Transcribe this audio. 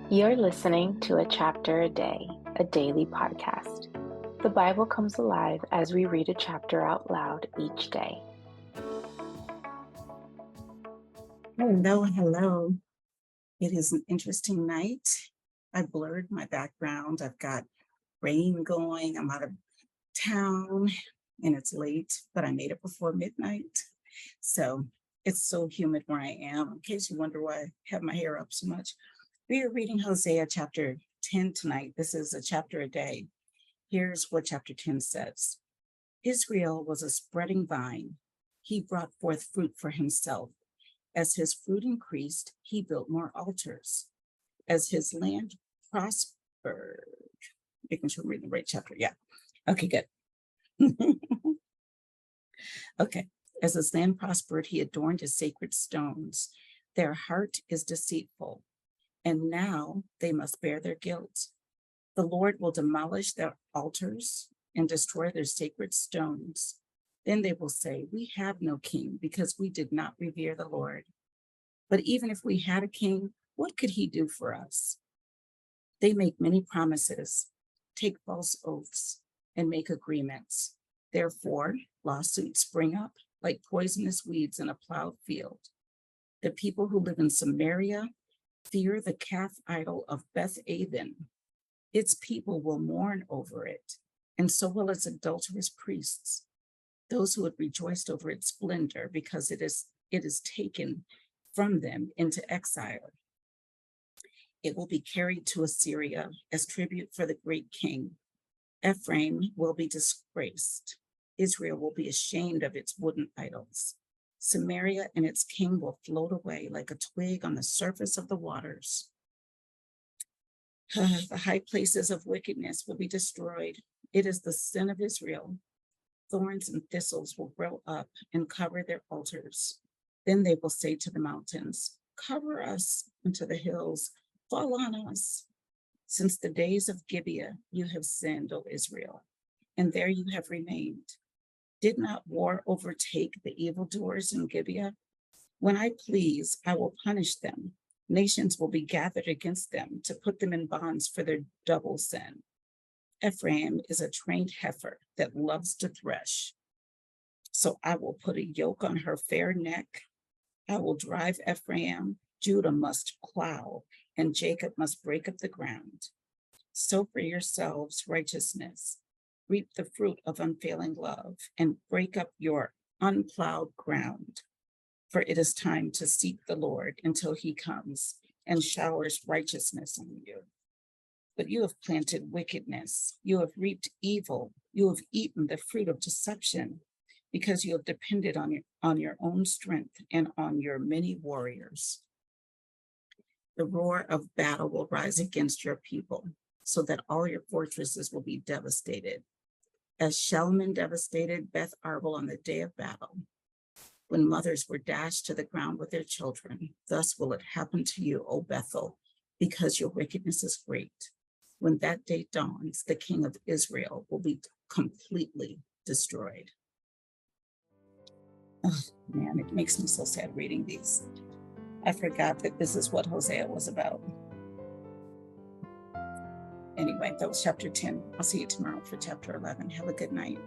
You're listening to A Chapter a Day, a daily podcast. The Bible comes alive as we read a chapter out loud each day. Hello, hello. It is an interesting night. I blurred my background. I've got rain going. I'm out of town and it's late, but I made it before midnight. So it's so humid where I am. In case you wonder why I have my hair up so much, we are reading Hosea chapter 10 tonight. This is a chapter a day. Here's what chapter 10 says. Israel was a spreading vine. He brought forth fruit for himself. As his fruit increased, he built more altars. As his land prospered, making sure I'm reading the right chapter. Yeah. Okay, good. Okay. As his land prospered, he adorned his sacred stones. Their heart is deceitful, and now they must bear their guilt. The Lord will demolish their altars and destroy their sacred stones. Then they will say, "We have no king because we did not revere the Lord." But even if we had a king, what could he do for us? They make many promises, take false oaths, and make agreements. Therefore, lawsuits spring up like poisonous weeds in a plowed field. The people who live in Samaria fear the calf idol of Beth Aven. Its people will mourn over it, and so will its adulterous priests, those who had rejoiced over its splendor, because it is taken from them into exile. It will be carried to Assyria as tribute for the great king. Ephraim will be disgraced. Israel will be ashamed of its wooden idols. Samaria and its king will float away like a twig on the surface of the waters. The high places of wickedness will be destroyed. It is the sin of Israel. Thorns and thistles will grow up and cover their altars. Then they will say to the mountains, "Cover us," and to the hills, "Fall on us." Since the days of Gibeah, you have sinned, O Israel, and there you have remained. Did not war overtake the evildoers in Gibeah? When I please, I will punish them. Nations will be gathered against them to put them in bonds for their double sin. Ephraim is a trained heifer that loves to thresh. So I will put a yoke on her fair neck. I will drive Ephraim. Judah must plow, and Jacob must break up the ground. Sow for yourselves righteousness. Reap the fruit of unfailing love, and break up your unplowed ground. For it is time to seek the Lord until he comes and showers righteousness on you. But you have planted wickedness. You have reaped evil. You have eaten the fruit of deception, because you have depended on your own strength and on your many warriors. The roar of battle will rise against your people, so that all your fortresses will be devastated. As Shalman devastated Beth Arbel on the day of battle, when mothers were dashed to the ground with their children, thus will it happen to you, O Bethel, because your wickedness is great. When that day dawns, the king of Israel will be completely destroyed. Oh man, it makes me so sad reading these. I forgot that this is what Hosea was about. Anyway, that was chapter 10. I'll see you tomorrow for chapter 11. Have a good night.